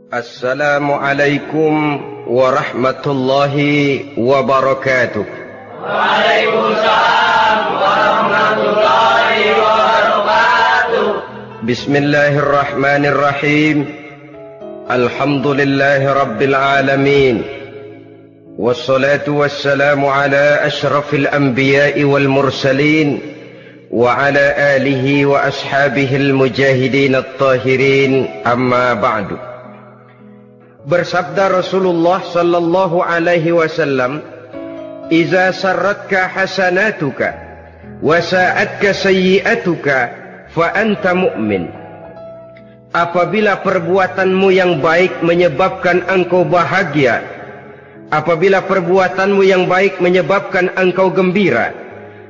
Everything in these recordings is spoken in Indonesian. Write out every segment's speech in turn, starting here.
Assalamualaikum warahmatullahi wabarakatuh. Waalaikumsalam warahmatullahi wabarakatuh. Bismillahirrahmanirrahim. Alhamdulillahi rabbil alamin. Wassalatu wassalamu ala ashrafil anbiya'i wal mursalin wa ala alihi wa ashabihil mujahidin at-tahirin, amma ba'du. Bersabda Rasulullah sallallahu alaihi wasallam, "Iza sarratka hasanatuka wa sa'atka sayyi'atuka fa anta mu'min." Apabila perbuatanmu yang baik menyebabkan engkau bahagia, apabila perbuatanmu yang baik menyebabkan engkau gembira,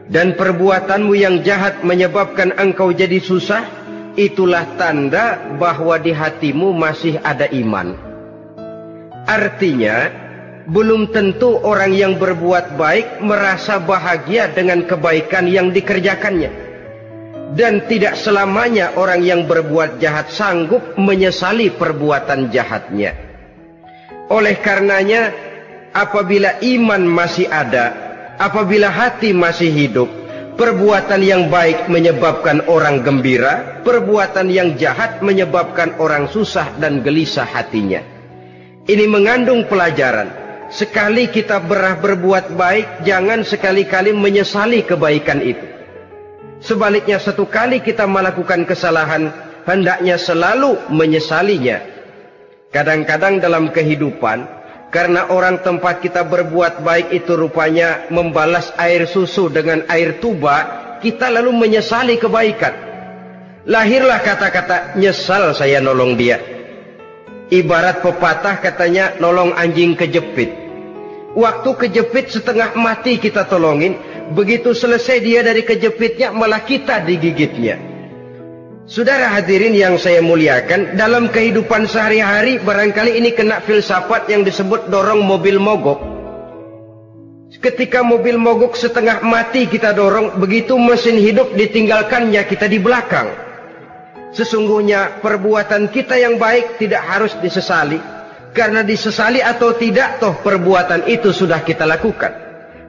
dan perbuatanmu yang jahat menyebabkan engkau jadi susah, itulah tanda bahwa di hatimu masih ada iman. Artinya, belum tentu orang yang berbuat baik merasa bahagia dengan kebaikan yang dikerjakannya. Dan tidak selamanya orang yang berbuat jahat sanggup menyesali perbuatan jahatnya. Oleh karenanya, apabila iman masih ada, apabila hati masih hidup, perbuatan yang baik menyebabkan orang gembira, perbuatan yang jahat menyebabkan orang susah dan gelisah hatinya. Ini mengandung pelajaran. Sekali kita berbuat baik, jangan sekali-kali menyesali kebaikan itu. Sebaliknya, satu kali kita melakukan kesalahan, hendaknya selalu menyesalinya. Kadang-kadang dalam kehidupan, karena orang tempat kita berbuat baik itu rupanya membalas air susu dengan air tuba, kita lalu menyesali kebaikan. Lahirlah kata-kata, "Nyesal saya nolong dia." Ibarat pepatah katanya, nolong anjing kejepit. Waktu kejepit setengah mati kita tolongin, begitu selesai dia dari kejepitnya malah kita digigitnya. Saudara hadirin yang saya muliakan, dalam kehidupan sehari-hari barangkali ini kena filsafat yang disebut dorong mobil mogok. Ketika mobil mogok setengah mati kita dorong, begitu mesin hidup ditinggalkannya kita di belakang. Sesungguhnya perbuatan kita yang baik tidak harus disesali, karena disesali atau tidak, toh perbuatan itu sudah kita lakukan.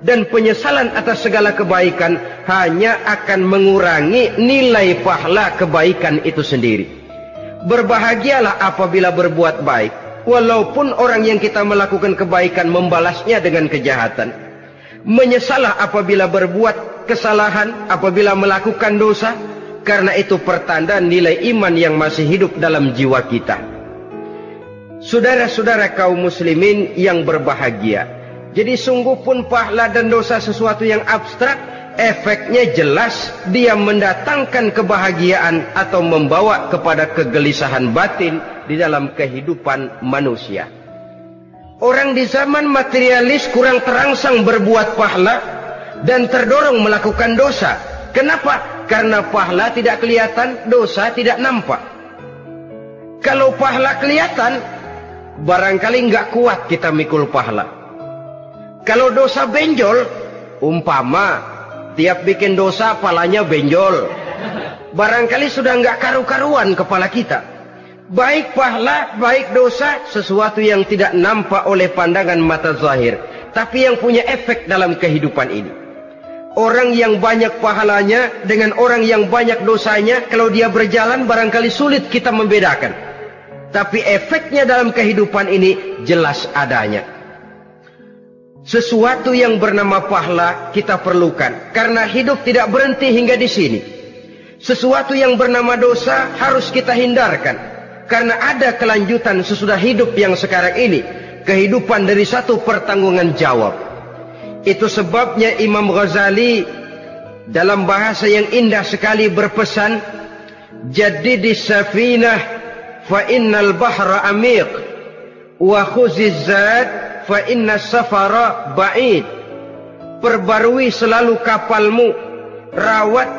Dan penyesalan atas segala kebaikan hanya akan mengurangi nilai pahala kebaikan itu sendiri. Berbahagialah apabila berbuat baik, walaupun orang yang kita melakukan kebaikan membalasnya dengan kejahatan. Menyesalah apabila berbuat kesalahan, apabila melakukan dosa, karena itu pertanda nilai iman yang masih hidup dalam jiwa kita. Saudara-saudara kaum muslimin yang berbahagia, jadi sungguh pun pahala dan dosa sesuatu yang abstrak, efeknya jelas dia mendatangkan kebahagiaan atau membawa kepada kegelisahan batin di dalam kehidupan manusia. Orang di zaman materialis kurang terangsang berbuat pahala dan terdorong melakukan dosa. Kenapa? Karena pahala tidak kelihatan, dosa tidak nampak. Kalau pahala kelihatan, barangkali nggak kuat kita mikul pahala. Kalau dosa benjol, umpama tiap bikin dosa palanya benjol, barangkali sudah nggak karu-karuan kepala kita. Baik pahala, baik dosa, sesuatu yang tidak nampak oleh pandangan mata zahir, tapi yang punya efek dalam kehidupan ini. Orang yang banyak pahalanya dengan orang yang banyak dosanya, kalau dia berjalan barangkali sulit kita membedakan. Tapi efeknya dalam kehidupan ini jelas adanya. Sesuatu yang bernama pahala kita perlukan, karena hidup tidak berhenti hingga di sini. Sesuatu yang bernama dosa harus kita hindarkan, karena ada kelanjutan sesudah hidup yang sekarang ini. Kehidupan dari satu pertanggungan jawab. Itu sebabnya Imam Ghazali dalam bahasa yang indah sekali berpesan, "Jaddidis safinah fa innal bahra amiq wa khuziz zad fa innas safara ba'id." Perbarui selalu kapalmu, rawat,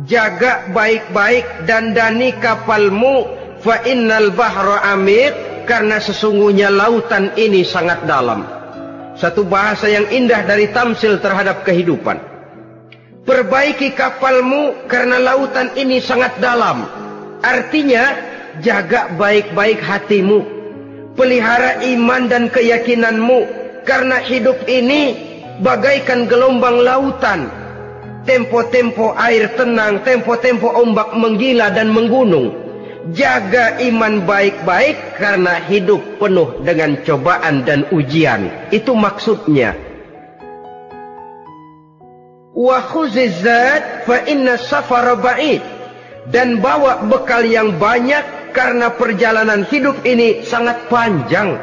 jaga baik-baik, dandani kapalmu, fa innal bahra amiq, karena sesungguhnya lautan ini sangat dalam. Satu bahasa yang indah dari tamsil terhadap kehidupan. Perbaiki kapalmu karena lautan ini sangat dalam. Artinya, jaga baik-baik hatimu. Pelihara iman dan keyakinanmu, karena hidup ini bagaikan gelombang lautan. Tempo-tempo air tenang, tempo-tempo ombak menggila dan menggunung. Jaga iman baik-baik karena hidup penuh dengan cobaan dan ujian. Itu maksudnya. Wa khuziz zad fa inna safara ba'id. Dan bawa bekal yang banyak karena perjalanan hidup ini sangat panjang.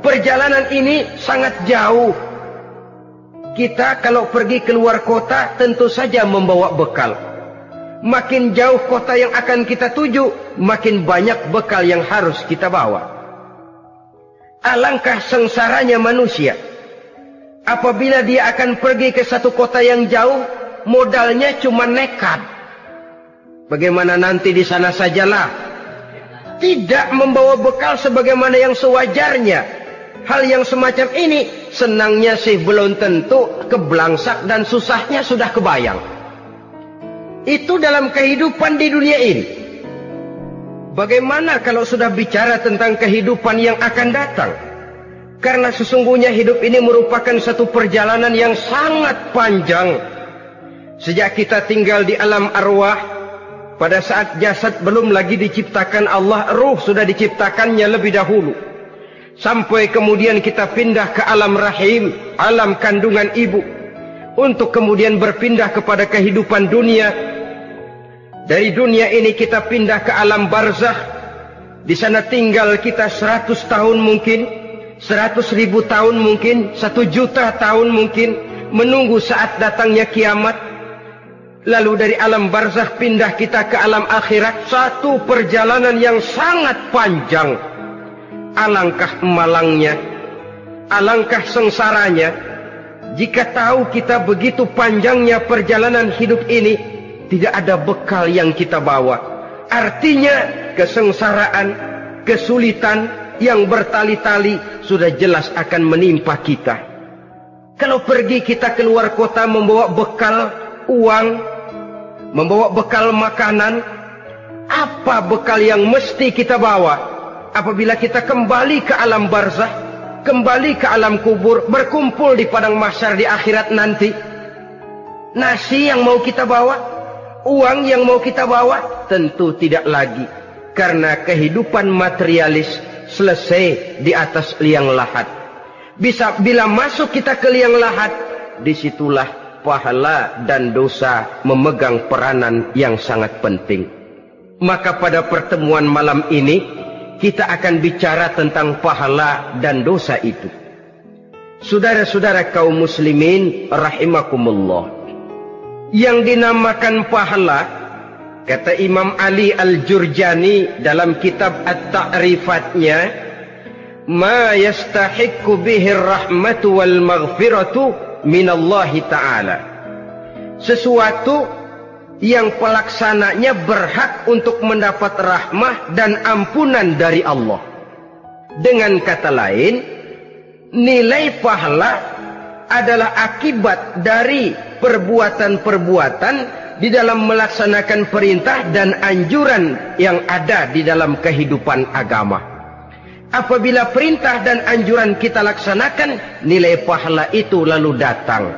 Perjalanan ini sangat jauh. Kita kalau pergi keluar kota tentu saja membawa bekal. Makin jauh kota yang akan kita tuju, makin banyak bekal yang harus kita bawa. Alangkah sengsaranya manusia apabila dia akan pergi ke satu kota yang jauh, modalnya cuma nekat. Bagaimana nanti di sana sajalah. Tidak membawa bekal sebagaimana yang sewajarnya. Hal yang semacam ini senangnya sih belum tentu, keblangsak dan susahnya sudah kebayang. Itu dalam kehidupan di dunia ini. Bagaimana kalau sudah bicara tentang kehidupan yang akan datang? Karena sesungguhnya hidup ini merupakan satu perjalanan yang sangat panjang. Sejak kita tinggal di alam arwah, pada saat jasad belum lagi diciptakan Allah, ruh sudah diciptakannya lebih dahulu. Sampai kemudian kita pindah ke alam rahim, alam kandungan ibu. Untuk kemudian berpindah kepada kehidupan dunia. Dari dunia ini kita pindah ke alam barzakh. Di sana tinggal kita 100 tahun mungkin, 100.000 tahun mungkin, 1 juta tahun mungkin, menunggu saat datangnya kiamat. Lalu dari alam barzakh pindah kita ke alam akhirat. Satu perjalanan yang sangat panjang. Alangkah malangnya, alangkah sengsaranya jika tahu kita begitu panjangnya perjalanan hidup ini, tidak ada bekal yang kita bawa. Artinya kesengsaraan, kesulitan yang bertali-tali sudah jelas akan menimpa kita. Kalau pergi kita keluar kota membawa bekal uang, membawa bekal makanan, apa bekal yang mesti kita bawa? Apabila kita kembali ke alam barzakh, kembali ke alam kubur, berkumpul di padang mahsyar di akhirat nanti, nasi yang mau kita bawa, uang yang mau kita bawa, tentu tidak lagi. Karena kehidupan materialis selesai di atas liang lahat. Bila masuk kita ke liang lahat, disitulah pahala dan dosa memegang peranan yang sangat penting. Maka pada pertemuan malam ini kita akan bicara tentang pahala dan dosa itu. Saudara-saudara kaum muslimin rahimakumullah, yang dinamakan pahala, kata Imam Ali Al-Jurjani dalam kitab At-Ta'rifatnya, ma yastahiqqu bihi ar-rahmatu wal maghfiratu minallahi ta'ala. Sesuatu yang pelaksananya berhak untuk mendapat rahmah dan ampunan dari Allah. Dengan kata lain, nilai pahala adalah akibat dari perbuatan-perbuatan di dalam melaksanakan perintah dan anjuran yang ada di dalam kehidupan agama. Apabila perintah dan anjuran kita laksanakan, nilai pahala itu lalu datang.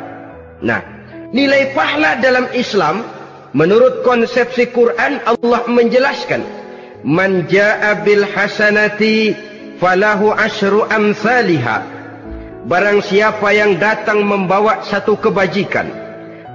Nah, nilai pahala dalam Islam, menurut konsepsi Quran, Allah menjelaskan, man jaa bil hasanati falahu asyru amsalihha. Barang siapa yang datang membawa satu kebajikan,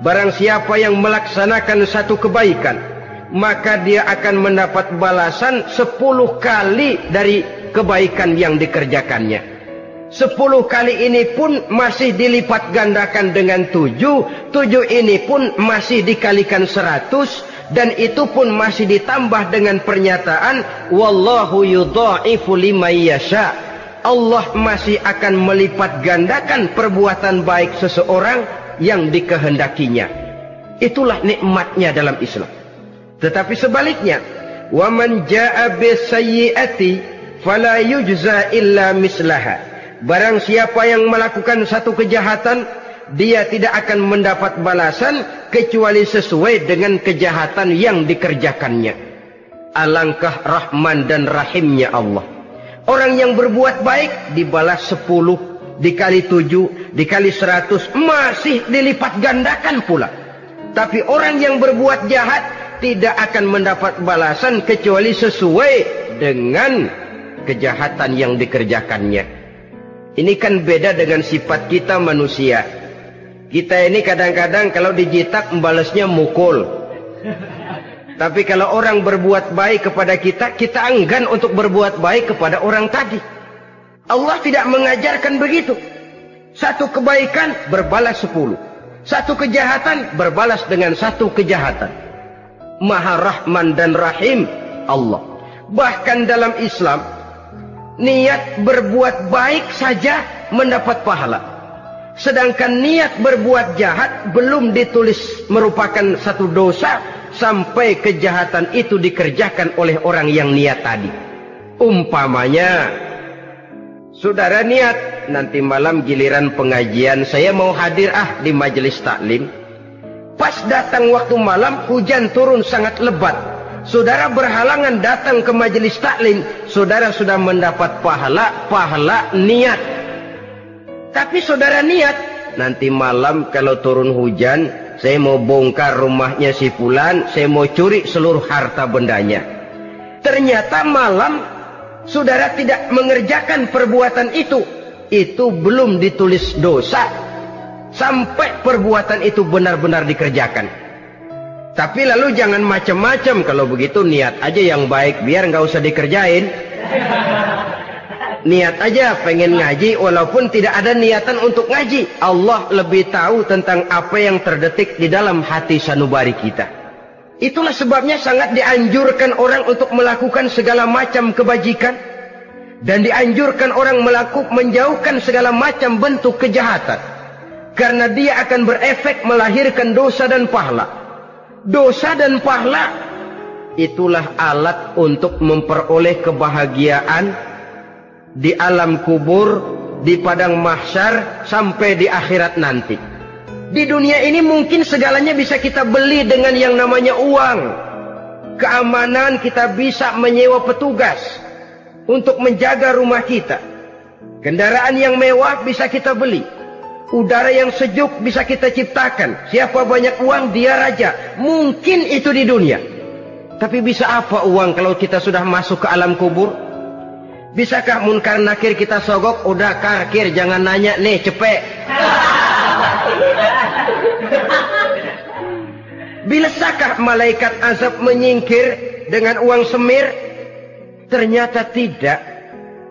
barang siapa yang melaksanakan satu kebaikan, maka dia akan mendapat balasan 10 kali dari kebaikan yang dikerjakannya. 10 kali ini pun masih dilipat gandakan dengan 7. 7 ini pun masih dikalikan 100. Dan itu pun masih ditambah dengan pernyataan, wallahu yudha'ifu liman yasha. Allah masih akan melipat gandakan perbuatan baik seseorang yang dikehendakinya. Itulah nikmatnya dalam Islam. Tetapi sebaliknya, wa man jaa'a bisayyi'ati fala yujza illa mislaha. Barang siapa yang melakukan satu kejahatan, dia tidak akan mendapat balasan kecuali sesuai dengan kejahatan yang dikerjakannya. Alangkah rahman dan rahimnya Allah. Orang yang berbuat baik dibalas 10, dikali 7, dikali 100, masih dilipat gandakan pula. Tapi orang yang berbuat jahat tidak akan mendapat balasan kecuali sesuai dengan kejahatan yang dikerjakannya. Ini kan beda dengan sifat kita manusia. Kita ini kadang-kadang kalau dijitak membalasnya mukul. Tapi kalau orang berbuat baik kepada kita, kita enggan untuk berbuat baik kepada orang tadi. Allah tidak mengajarkan begitu. Satu kebaikan berbalas 10. Satu kejahatan berbalas dengan satu kejahatan. Maha Rahman dan Rahim Allah. Bahkan dalam Islam, niat berbuat baik saja mendapat pahala. Sedangkan niat berbuat jahat belum ditulis merupakan satu dosa sampai kejahatan itu dikerjakan oleh orang yang niat tadi. Umpamanya, saudara niat nanti malam giliran pengajian saya mau hadir di majelis taklim. Pas datang waktu malam hujan turun sangat lebat. Saudara berhalangan datang ke majelis taklim, saudara sudah mendapat pahala niat. Tapi saudara niat nanti malam kalau turun hujan, saya mau bongkar rumahnya si fulan, saya mau curi seluruh harta bendanya. Ternyata malam saudara tidak mengerjakan perbuatan itu belum ditulis dosa sampai perbuatan itu benar-benar dikerjakan. Tapi lalu jangan macam-macam. Kalau begitu niat aja yang baik, biar nggak usah dikerjain. Niat aja pengen ngaji walaupun tidak ada niatan untuk ngaji. Allah lebih tahu tentang apa yang terdetik di dalam hati sanubari kita. Itulah sebabnya sangat dianjurkan orang untuk melakukan segala macam kebajikan. Dan dianjurkan orang menjauhkan segala macam bentuk kejahatan. Karena dia akan berefek melahirkan dosa dan pahala. Dosa dan pahala itulah alat untuk memperoleh kebahagiaan di alam kubur, di padang mahsyar, sampai di akhirat nanti. Di dunia ini mungkin segalanya bisa kita beli dengan yang namanya uang. Keamanan kita bisa menyewa petugas untuk menjaga rumah kita. Kendaraan yang mewah bisa kita beli. Udara yang sejuk bisa kita ciptakan. Siapa banyak uang dia raja. Mungkin itu di dunia. Tapi bisa apa uang kalau kita sudah masuk ke alam kubur? Bisakah munkar nakir kita sogok? Udah karkir, jangan nanya nih, cepet. Bisakah malaikat azab menyingkir dengan uang semir? Ternyata tidak.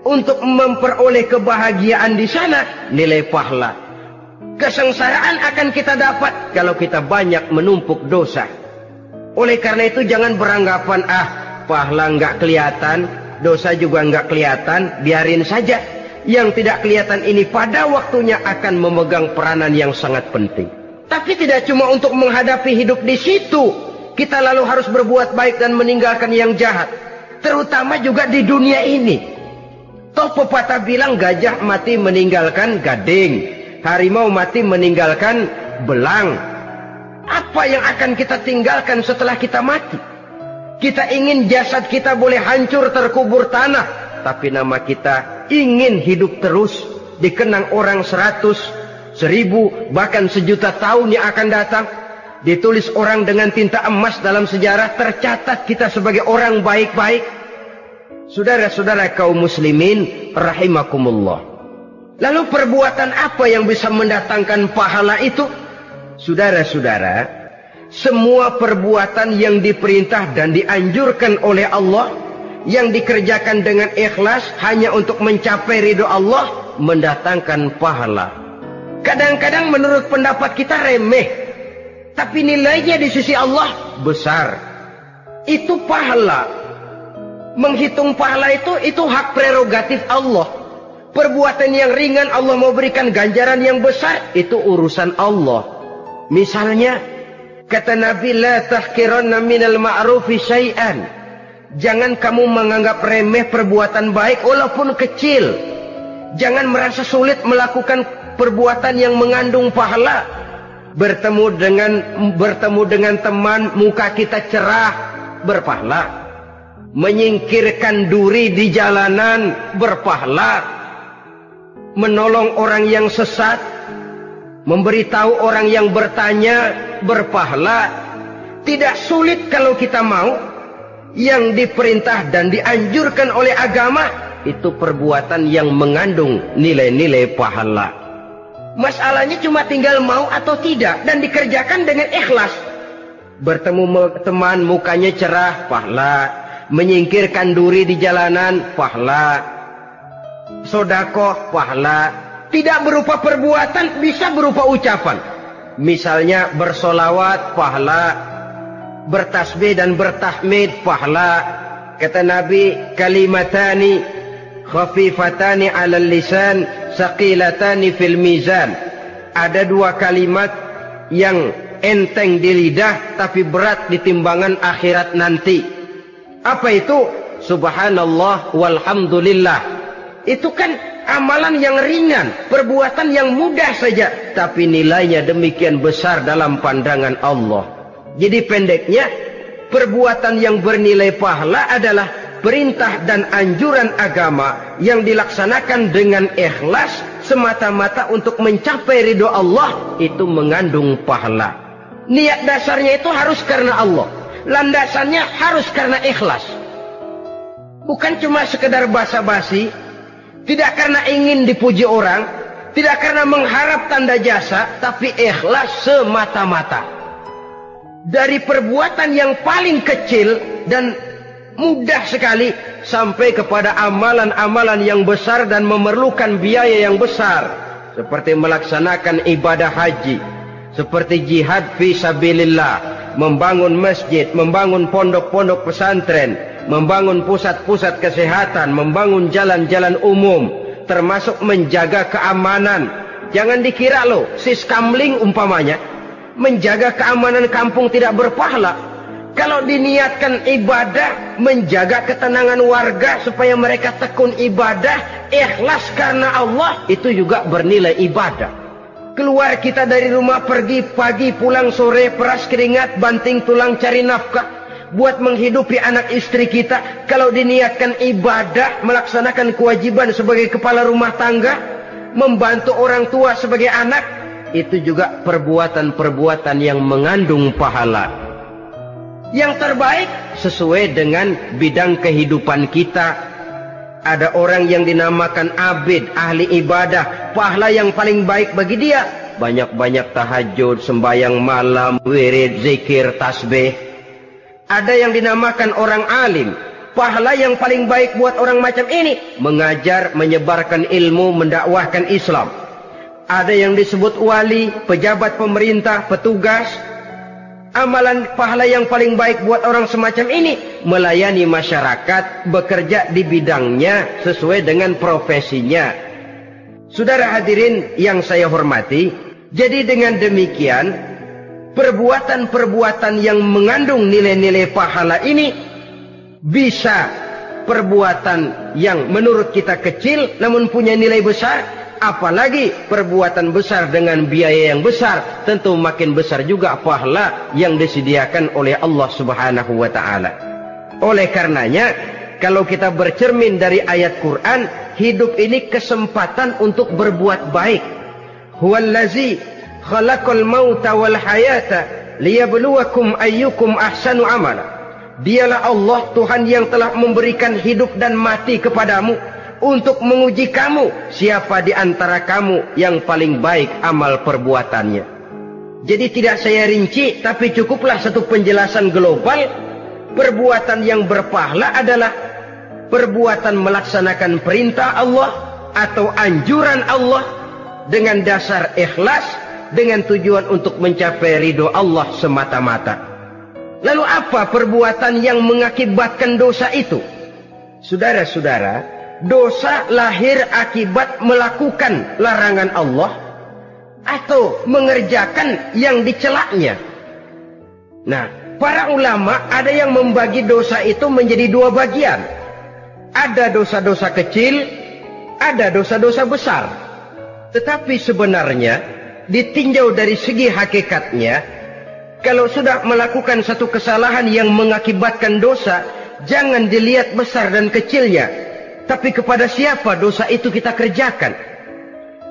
Untuk memperoleh kebahagiaan di sana, nilai pahala. Kesengsaraan akan kita dapat kalau kita banyak menumpuk dosa. Oleh karena itu jangan beranggapan pahala nggak kelihatan, dosa juga nggak kelihatan, biarin saja. Yang tidak kelihatan ini pada waktunya akan memegang peranan yang sangat penting. Tapi tidak cuma untuk menghadapi hidup di situ, kita lalu harus berbuat baik dan meninggalkan yang jahat. Terutama juga di dunia ini. Toh pepatah bilang gajah mati meninggalkan gading, harimau mati meninggalkan belang. Apa yang akan kita tinggalkan setelah kita mati? Kita ingin jasad kita boleh hancur terkubur tanah, tapi nama kita ingin hidup terus, dikenang orang 100, 1000, bahkan 1.000.000 tahun yang akan datang. Ditulis orang dengan tinta emas dalam sejarah, tercatat kita sebagai orang baik-baik. Saudara-saudara kaum muslimin rahimakumullah. Lalu perbuatan apa yang bisa mendatangkan pahala itu? Saudara-saudara, semua perbuatan yang diperintah dan dianjurkan oleh Allah, yang dikerjakan dengan ikhlas hanya untuk mencapai ridho Allah, mendatangkan pahala. Kadang-kadang menurut pendapat kita remeh, tapi nilainya di sisi Allah besar. Itu pahala. Menghitung pahala itu hak prerogatif Allah. Perbuatan yang ringan Allah mau berikan ganjaran yang besar, itu urusan Allah. Misalnya, kata Nabi, la tahkiranna minal ma'rufi syai'an. Jangan kamu menganggap remeh perbuatan baik walaupun kecil. Jangan merasa sulit melakukan perbuatan yang mengandung pahala. Bertemu dengan teman, muka kita cerah, berpahala. menyingkirkan duri di jalanan berpahala, menolong orang yang sesat, memberitahu orang yang bertanya berpahala. Tidak sulit kalau kita mau. Yang diperintah dan dianjurkan oleh agama itu perbuatan yang mengandung nilai-nilai pahala. Masalahnya cuma tinggal mau atau tidak dan dikerjakan dengan ikhlas. Bertemu teman mukanya cerah, pahala. Menyingkirkan duri di jalanan, pahala. Sedekah, pahala. Tidak berupa perbuatan, bisa berupa ucapan. Misalnya bersolawat, pahala. Bertasbih dan bertahmid, pahala. Kata Nabi, kalimatani khafifatani 'alal lisan, saqilatani fil mizan. Ada dua kalimat yang enteng di lidah tapi berat di timbangan akhirat nanti. Apa itu? Subhanallah walhamdulillah. Itu kan amalan yang ringan, perbuatan yang mudah saja, tapi nilainya demikian besar dalam pandangan Allah. Jadi pendeknya, perbuatan yang bernilai pahala adalah perintah dan anjuran agama yang dilaksanakan dengan ikhlas semata-mata untuk mencapai ridho Allah, itu mengandung pahala. Niat dasarnya itu harus karena Allah, landasannya harus karena ikhlas. Bukan cuma sekedar basa-basi, tidak karena ingin dipuji orang, tidak karena mengharap tanda jasa, tapi ikhlas semata-mata. Dari perbuatan yang paling kecil dan mudah sekali sampai kepada amalan-amalan yang besar dan memerlukan biaya yang besar, seperti melaksanakan ibadah haji, seperti jihad fi sabilillah, membangun masjid, membangun pondok-pondok pesantren, membangun pusat-pusat kesehatan, membangun jalan-jalan umum, termasuk menjaga keamanan. Jangan dikira loh, siskamling umpamanya, menjaga keamanan kampung tidak berpahala. Kalau diniatkan ibadah, menjaga ketenangan warga supaya mereka tekun ibadah, ikhlas karena Allah, itu juga bernilai ibadah. Keluar kita dari rumah, pergi pagi, pulang sore, peras keringat, banting tulang cari nafkah buat menghidupi anak istri kita. Kalau diniatkan ibadah, melaksanakan kewajiban sebagai kepala rumah tangga, membantu orang tua sebagai anak, itu juga perbuatan-perbuatan yang mengandung pahala. Yang terbaik sesuai dengan bidang kehidupan kita. Ada orang yang dinamakan abid, ahli ibadah, pahala yang paling baik bagi dia banyak-banyak tahajud, sembahyang malam, wirid, zikir, tasbih. Ada yang dinamakan orang alim, pahala yang paling baik buat orang macam ini mengajar, menyebarkan ilmu, mendakwahkan Islam. Ada yang disebut wali, pejabat pemerintah, petugas. Amalan pahala yang paling baik buat orang semacam ini melayani masyarakat, bekerja di bidangnya sesuai dengan profesinya. Saudara hadirin yang saya hormati, jadi dengan demikian perbuatan-perbuatan yang mengandung nilai-nilai pahala ini bisa perbuatan yang menurut kita kecil namun punya nilai besar. Apalagi perbuatan besar dengan biaya yang besar, tentu makin besar juga pahala yang disediakan oleh Allah Subhanahu wa ta'ala. Oleh karenanya, kalau kita bercermin dari ayat Quran, hidup ini kesempatan untuk berbuat baik. Huwallazi khalaqal mauta wal hayata liyabluwakum ayyukum ahsanu amala. Dialah Allah, Tuhan yang telah memberikan hidup dan mati kepadamu untuk menguji kamu, siapa di antara kamu yang paling baik amal perbuatannya. Jadi tidak saya rinci, tapi cukuplah satu penjelasan global. Perbuatan yang berpahala adalah perbuatan melaksanakan perintah Allah atau anjuran Allah dengan dasar ikhlas, dengan tujuan untuk mencapai ridho Allah semata-mata. Lalu apa perbuatan yang mengakibatkan dosa itu? Saudara-saudara, dosa lahir akibat melakukan larangan Allah atau mengerjakan yang dicelaknya. Nah, para ulama ada yang membagi dosa itu menjadi dua bagian. Ada dosa-dosa kecil, ada dosa-dosa besar. Tetapi sebenarnya ditinjau dari segi hakikatnya, kalau sudah melakukan satu kesalahan yang mengakibatkan dosa, jangan dilihat besar dan kecilnya, tapi kepada siapa dosa itu kita kerjakan.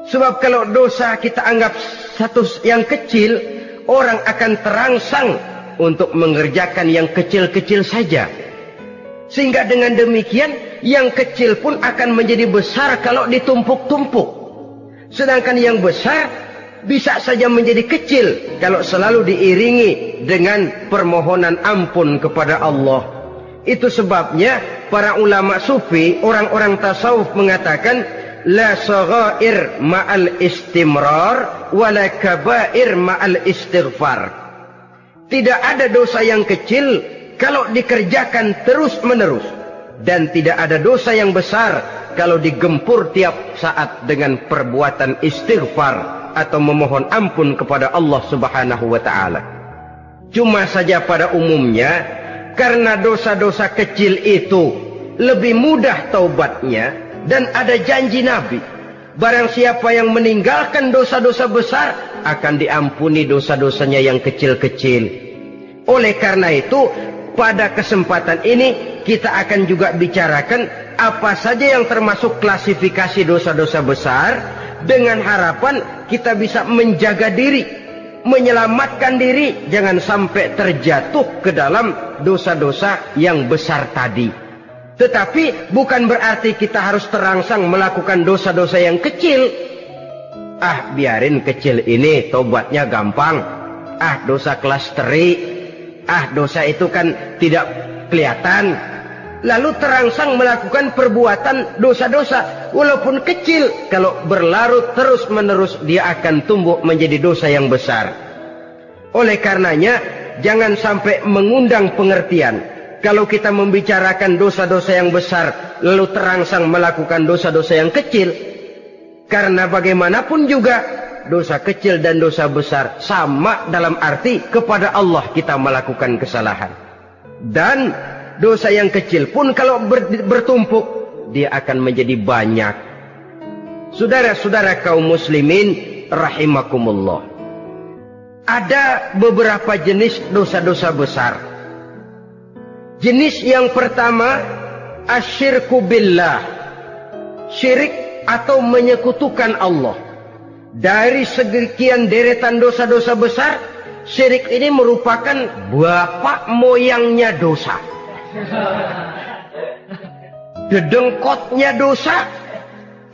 Sebab kalau dosa kita anggap satu yang kecil, orang akan terangsang untuk mengerjakan yang kecil-kecil saja. Sehingga dengan demikian, yang kecil pun akan menjadi besar kalau ditumpuk-tumpuk. Sedangkan yang besar bisa saja menjadi kecil kalau selalu diiringi dengan permohonan ampun kepada Allah. Itu sebabnya para ulama sufi, orang-orang tasawuf mengatakan, la saghair ma'al istimrar wala kabair ma'al istighfar. Tidak ada dosa yang kecil kalau dikerjakan terus-menerus, dan tidak ada dosa yang besar kalau digempur tiap saat dengan perbuatan istighfar atau memohon ampun kepada Allah Subhanahu wa taala. Cuma saja pada umumnya, karena dosa-dosa kecil itu lebih mudah taubatnya, dan ada janji Nabi, barang siapa yang meninggalkan dosa-dosa besar akan diampuni dosa-dosanya yang kecil-kecil. Oleh karena itu, pada kesempatan ini kita akan juga bicarakan apa saja yang termasuk klasifikasi dosa-dosa besar, dengan harapan kita bisa menjaga diri, menyelamatkan diri, jangan sampai terjatuh ke dalam dosa-dosa yang besar tadi. Tetapi bukan berarti kita harus terangsang melakukan dosa-dosa yang kecil. Biarin kecil ini, tobatnya gampang. Dosa kelas teri. Dosa itu kan tidak kelihatan. Lalu terangsang melakukan perbuatan dosa-dosa walaupun kecil, kalau berlarut terus-menerus dia akan tumbuh menjadi dosa yang besar. Oleh karenanya, jangan sampai mengundang pengertian kalau kita membicarakan dosa-dosa yang besar lalu terangsang melakukan dosa-dosa yang kecil. Karena bagaimanapun juga dosa kecil dan dosa besar sama dalam arti kepada Allah kita melakukan kesalahan. Dan dosa yang kecil pun kalau bertumpuk, dia akan menjadi banyak. Saudara-saudara kaum muslimin rahimakumullah, ada beberapa jenis dosa-dosa besar. Jenis yang pertama, asyirku billah, syirik atau menyekutukan Allah. Dari sekian deretan dosa-dosa besar, syirik ini merupakan bapak moyangnya dosa. Dedengkotnya dosa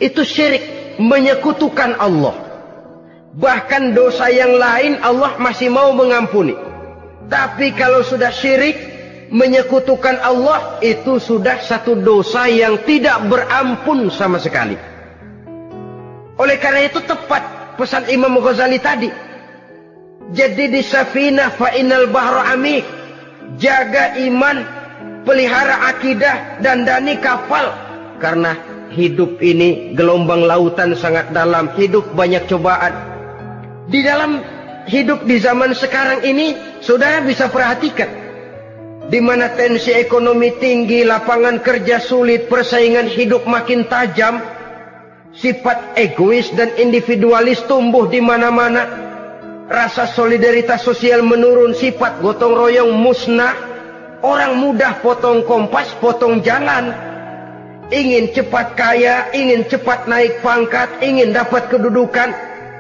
itu syirik, menyekutukan Allah. Bahkan dosa yang lain Allah masih mau mengampuni, tapi kalau sudah syirik, menyekutukan Allah, itu sudah satu dosa yang tidak berampun sama sekali. Oleh karena itu tepat pesan Imam Ghazali tadi, jadi di safinah fa innal bahra amik, jaga iman, pelihara akidah, dandani kapal. Karena hidup ini gelombang lautan sangat dalam, hidup banyak cobaan. Di dalam hidup di zaman sekarang ini, saudara bisa perhatikan, di mana tensi ekonomi tinggi, lapangan kerja sulit, persaingan hidup makin tajam, sifat egois dan individualis tumbuh di mana-mana, rasa solidaritas sosial menurun, sifat gotong royong musnah. Orang mudah potong kompas, potong jalan. Ingin cepat kaya, ingin cepat naik pangkat, ingin dapat kedudukan.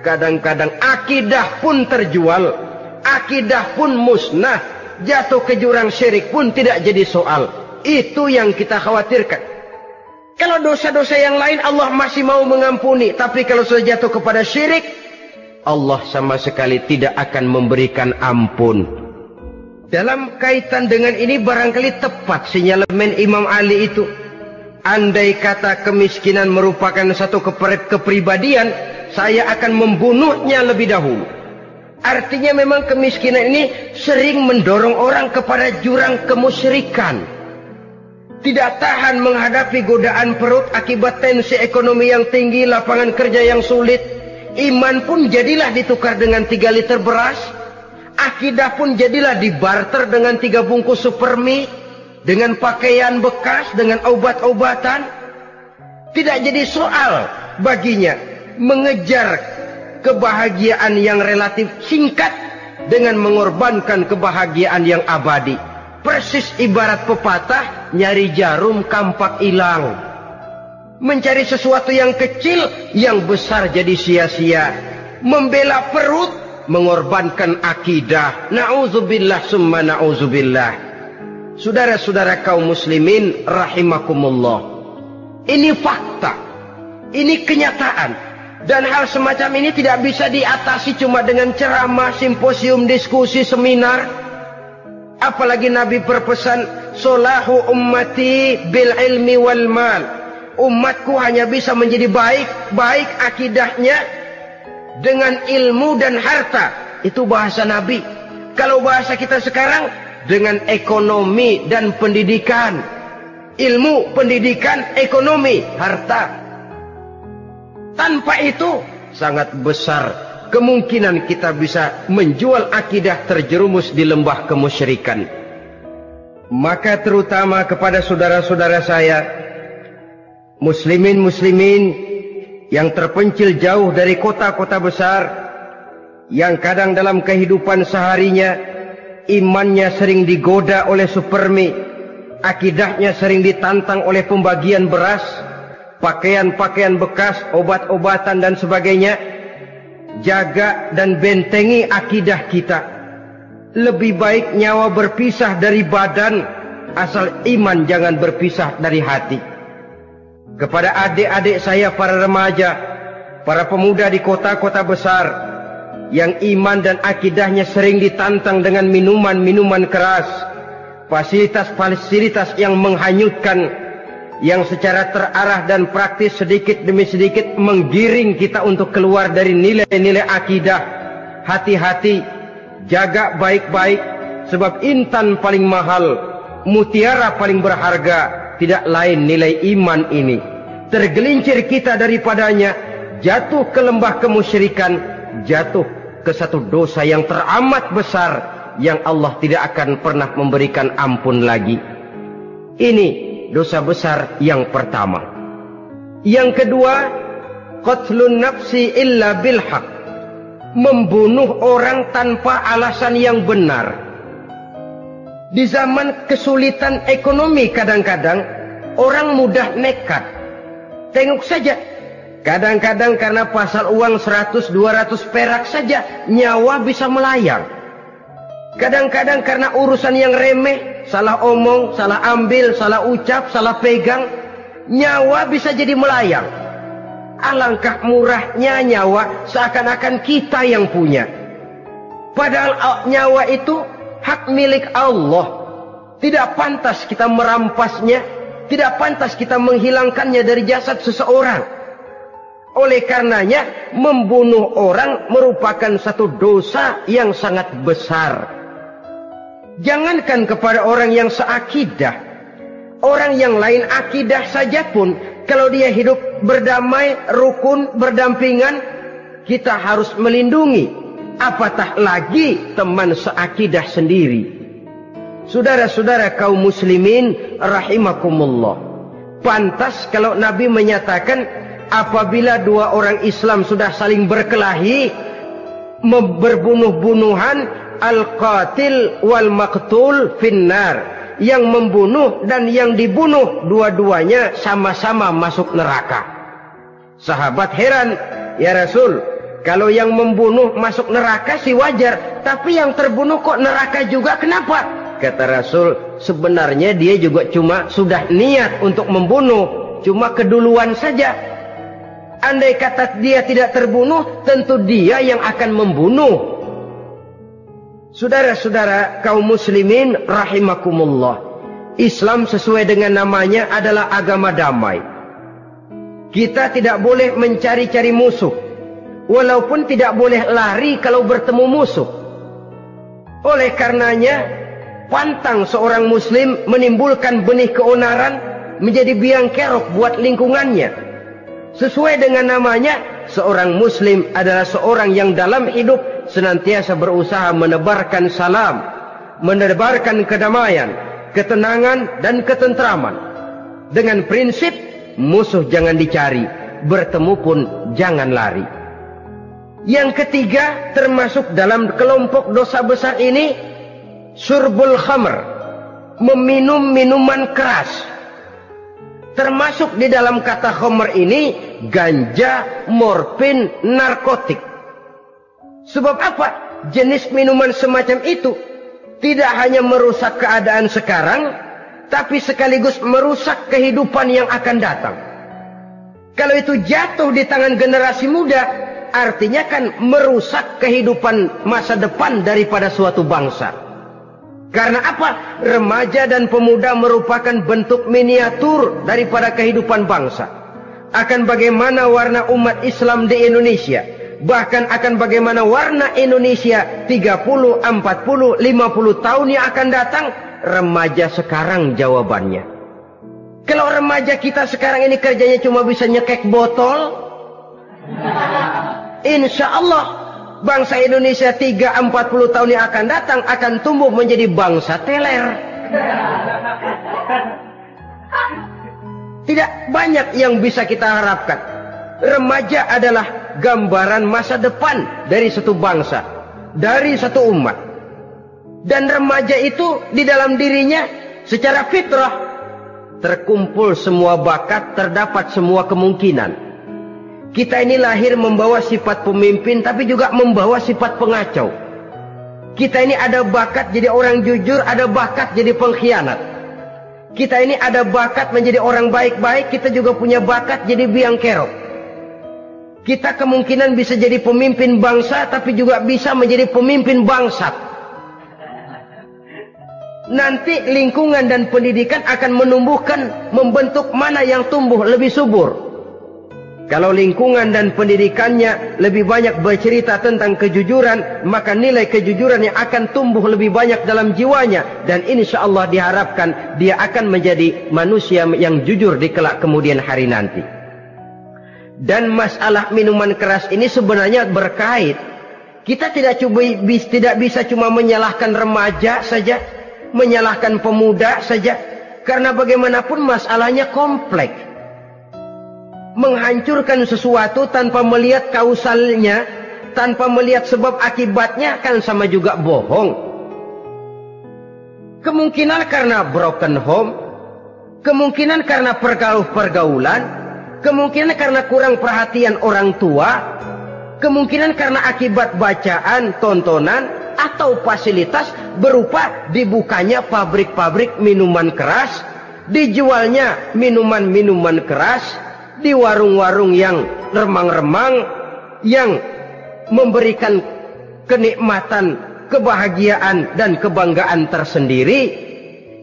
Kadang-kadang akidah pun terjual, akidah pun musnah, jatuh ke jurang syirik pun tidak jadi soal. Itu yang kita khawatirkan. Kalau dosa-dosa yang lain Allah masih mau mengampuni, tapi kalau sudah jatuh kepada syirik, Allah sama sekali tidak akan memberikan ampun. Dalam kaitan dengan ini barangkali tepat sinyalemen Imam Ali itu. Andai kata kemiskinan merupakan satu kepribadian, saya akan membunuhnya lebih dahulu. Artinya memang kemiskinan ini sering mendorong orang kepada jurang kemusyrikan. Tidak tahan menghadapi godaan perut akibat tensi ekonomi yang tinggi, lapangan kerja yang sulit. Iman pun jadilah ditukar dengan 3 liter beras. Akidah pun jadilah dibarter dengan 3 bungkus supermi, dengan pakaian bekas, dengan obat-obatan. Tidak jadi soal baginya mengejar kebahagiaan yang relatif singkat dengan mengorbankan kebahagiaan yang abadi. Persis ibarat pepatah, nyari jarum kampak hilang. Mencari sesuatu yang kecil, yang besar jadi sia-sia. Membela perut, mengorbankan akidah. Na'udzubillah summa na'udzubillah. Saudara-saudara kaum muslimin rahimakumullah. Ini fakta. Ini kenyataan. Dan hal semacam ini tidak bisa diatasi cuma dengan ceramah, simposium, diskusi, seminar. Apalagi Nabi berpesan, solahu ummati bil ilmi wal mal. Umatku hanya bisa menjadi baik akidahnya dengan ilmu dan harta. Itu bahasa Nabi. Kalau bahasa kita sekarang, dengan ekonomi dan pendidikan. Ilmu, pendidikan, ekonomi, harta. Tanpa itu sangat besar kemungkinan kita bisa menjual akidah terjerumus di lembah kemusyrikan. Maka terutama kepada saudara-saudara saya, muslimin yang terpencil jauh dari kota-kota besar, yang kadang dalam kehidupan seharinya imannya sering digoda oleh supermi, akidahnya sering ditantang oleh pembagian beras, pakaian-pakaian bekas, obat-obatan dan sebagainya. Jaga dan bentengi akidah kita. Lebih baik nyawa berpisah dari badan, asal iman jangan berpisah dari hati. Kepada adik-adik saya para remaja, para pemuda di kota-kota besar, yang iman dan akidahnya sering ditantang dengan minuman-minuman keras, fasilitas-fasilitas yang menghanyutkan, yang secara terarah dan praktis sedikit demi sedikit menggiring kita untuk keluar dari nilai-nilai akidah. Hati-hati, jaga baik-baik, sebab intan paling mahal, mutiara paling berharga, tidak lain nilai iman ini. Tergelincir kita daripadanya, jatuh ke lembah kemusyrikan, jatuh ke satu dosa yang teramat besar, yang Allah tidak akan pernah memberikan ampun lagi. Ini dosa besar yang pertama. Yang kedua, qatlun nafsi illa bilhaq. Membunuh orang tanpa alasan yang benar. Di zaman kesulitan ekonomi kadang-kadang orang mudah nekat. Tengok saja, kadang-kadang karena pasal uang 100-200 perak saja nyawa bisa melayang. Kadang-kadang karena urusan yang remeh, salah omong, salah ambil, salah ucap, salah pegang, nyawa bisa jadi melayang. Alangkah murahnya nyawa, seakan-akan kita yang punya. Padahal nyawa itu hak milik Allah. Tidak pantas kita merampasnya, tidak pantas kita menghilangkannya dari jasad seseorang. Oleh karenanya, membunuh orang merupakan satu dosa yang sangat besar. Jangankan kepada orang yang seakidah, orang yang lain akidah saja pun, kalau dia hidup berdamai, rukun, berdampingan, kita harus melindungi. Apatah lagi teman seakidah sendiri. Saudara-saudara kaum muslimin rahimakumullah. Pantas kalau Nabi menyatakan, apabila dua orang Islam sudah saling berkelahi, berbunuh-bunuhan, al-qatil wal maqtul finnar. Yang membunuh dan yang dibunuh, dua-duanya sama-sama masuk neraka. Sahabat heran, ya Rasul, kalau yang membunuh masuk neraka sih wajar, tapi yang terbunuh kok neraka juga, kenapa? Kata Rasul, sebenarnya dia juga cuma sudah niat untuk membunuh, cuma keduluan saja. Andai kata dia tidak terbunuh, tentu dia yang akan membunuh. Saudara-saudara kaum muslimin rahimakumullah, Islam sesuai dengan namanya adalah agama damai. Kita tidak boleh mencari-cari musuh, walaupun tidak boleh lari kalau bertemu musuh. Oleh karenanya, pantang seorang muslim menimbulkan benih keonaran menjadi biang kerok buat lingkungannya. Sesuai dengan namanya, seorang muslim adalah seorang yang dalam hidup senantiasa berusaha menebarkan salam, menebarkan kedamaian, ketenangan dan ketentraman. Dengan prinsip musuh jangan dicari, bertemu pun jangan lari. Yang ketiga, termasuk dalam kelompok dosa besar ini, syurbul khamr, meminum minuman keras. Termasuk di dalam kata khamr ini ganja, morfin, narkotik. Sebab apa? Jenis minuman semacam itu tidak hanya merusak keadaan sekarang, tapi sekaligus merusak kehidupan yang akan datang. Kalau itu jatuh di tangan generasi muda, artinya kan merusak kehidupan masa depan daripada suatu bangsa. Karena apa? Remaja dan pemuda merupakan bentuk miniatur daripada kehidupan bangsa. Akan bagaimana warna umat Islam di Indonesia, bahkan akan bagaimana warna Indonesia 30, 40, 50 tahun yang akan datang, remaja sekarang jawabannya. Kalau remaja kita sekarang ini kerjanya cuma bisa nyekek botol, insya Allah bangsa Indonesia 30-40 tahun yang akan datang akan tumbuh menjadi bangsa teler. Tidak banyak yang bisa kita harapkan. Remaja adalah gambaran masa depan dari satu bangsa, dari satu umat. Dan remaja itu di dalam dirinya secara fitrah terkumpul semua bakat, terdapat semua kemungkinan. Kita ini lahir membawa sifat pemimpin, tapi juga membawa sifat pengacau. Kita ini ada bakat jadi orang jujur, ada bakat jadi pengkhianat. Kita ini ada bakat menjadi orang baik-baik, kita juga punya bakat jadi biang kerok. Kita kemungkinan bisa jadi pemimpin bangsa, tapi juga bisa menjadi pemimpin bangsat. Nanti lingkungan dan pendidikan akan menumbuhkan, membentuk mana yang tumbuh lebih subur. Kalau lingkungan dan pendidikannya lebih banyak bercerita tentang kejujuran, maka nilai kejujuran yang akan tumbuh lebih banyak dalam jiwanya. Dan insya Allah diharapkan dia akan menjadi manusia yang jujur di kelak kemudian hari nanti. Dan masalah minuman keras ini sebenarnya berkait. Kita tidak bisa cuma menyalahkan remaja saja, menyalahkan pemuda saja. Karena bagaimanapun masalahnya kompleks. Menghancurkan sesuatu tanpa melihat kausalnya, tanpa melihat sebab akibatnya, kan sama juga bohong. Kemungkinan karena broken home, kemungkinan karena pergaulan, kemungkinan karena kurang perhatian orang tua, kemungkinan karena akibat bacaan, tontonan, atau fasilitas berupa dibukanya pabrik-pabrik minuman keras, dijualnya minuman-minuman keras, di warung-warung yang remang-remang, yang memberikan kenikmatan, kebahagiaan dan kebanggaan tersendiri,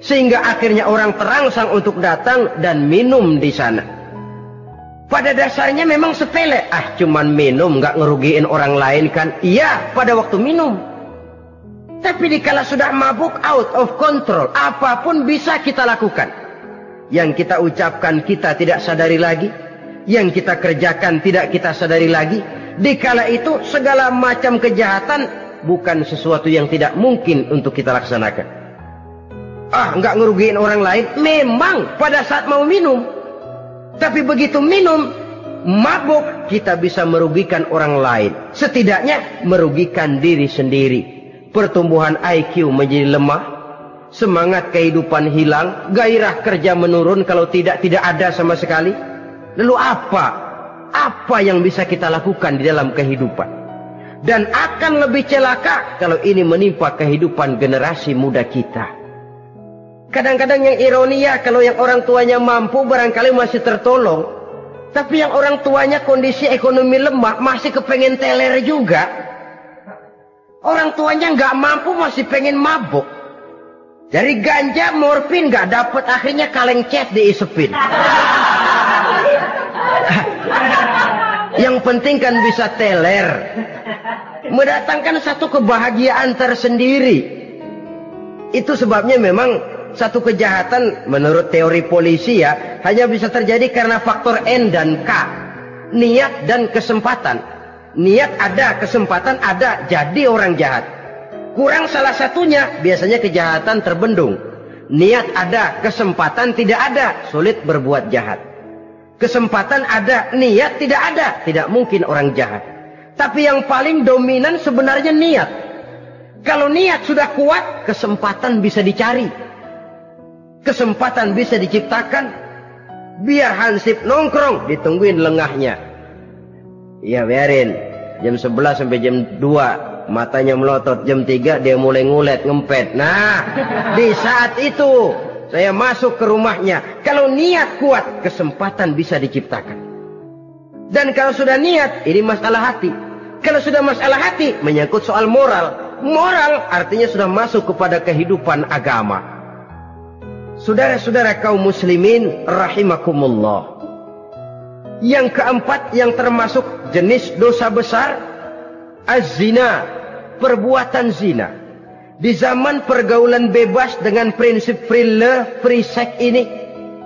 sehingga akhirnya orang terangsang untuk datang dan minum di sana. Pada dasarnya memang sepele, cuman minum, nggak ngerugiin orang lain kan? Iya, pada waktu minum. Tapi dikala sudah mabuk, out of control, apapun bisa kita lakukan. Yang kita ucapkan kita tidak sadari lagi, yang kita kerjakan tidak kita sadari lagi. Dikala itu segala macam kejahatan bukan sesuatu yang tidak mungkin untuk kita laksanakan. Nggak ngerugiin orang lain, memang pada saat mau minum. Tapi begitu minum, mabuk, kita bisa merugikan orang lain. Setidaknya merugikan diri sendiri. Pertumbuhan IQ menjadi lemah, semangat kehidupan hilang, gairah kerja menurun, kalau tidak ada sama sekali. Lalu apa yang bisa kita lakukan di dalam kehidupan? Dan akan lebih celaka kalau ini menimpa kehidupan generasi muda kita. Kadang-kadang yang ironi ya, kalau yang orang tuanya mampu barangkali masih tertolong. Tapi yang orang tuanya kondisi ekonomi lemah masih kepengen teler juga. Orang tuanya nggak mampu masih pengen mabuk. Dari ganja, morfin nggak dapet, akhirnya kaleng cat diisepin. Yang penting kan bisa teler, mendatangkan satu kebahagiaan tersendiri. Itu sebabnya memang satu kejahatan menurut teori polisi ya hanya bisa terjadi karena faktor N dan K, niat dan kesempatan. Niat ada, kesempatan ada, jadi orang jahat. Kurang salah satunya, biasanya kejahatan terbendung. Niat ada, kesempatan tidak ada, sulit berbuat jahat. Kesempatan ada, niat tidak ada, tidak mungkin orang jahat. Tapi yang paling dominan sebenarnya niat. Kalau niat sudah kuat, kesempatan bisa dicari. Kesempatan bisa diciptakan. Biar Hansip nongkrong, ditungguin lengahnya. Iya biarin. Jam 11 sampai jam 2. Matanya melotot. Jam 3 dia mulai ngulet, ngempet. Nah, di saat itu saya masuk ke rumahnya. Kalau niat kuat, kesempatan bisa diciptakan. Dan kalau sudah niat, ini masalah hati. Kalau sudah masalah hati, menyangkut soal moral. Moral artinya sudah masuk kepada kehidupan agama. Saudara-saudara kaum muslimin rahimakumullah. Yang keempat yang termasuk jenis dosa besar, az-zina, perbuatan zina. Di zaman pergaulan bebas dengan prinsip free love, free sex ini,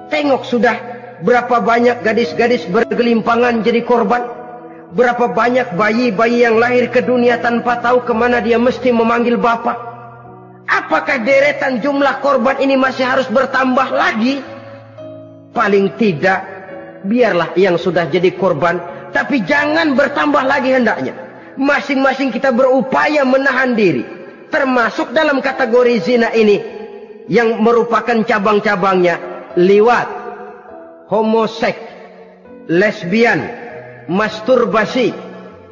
tengok sudah berapa banyak gadis-gadis bergelimpangan jadi korban. Berapa banyak bayi-bayi yang lahir ke dunia tanpa tahu kemana dia mesti memanggil bapak. Apakah deretan jumlah korban ini masih harus bertambah lagi? Paling tidak, biarlah yang sudah jadi korban, tapi jangan bertambah lagi hendaknya. Masing-masing kita berupaya menahan diri. Termasuk dalam kategori zina ini, yang merupakan cabang-cabangnya, liwat, homoseks, lesbian, masturbasi.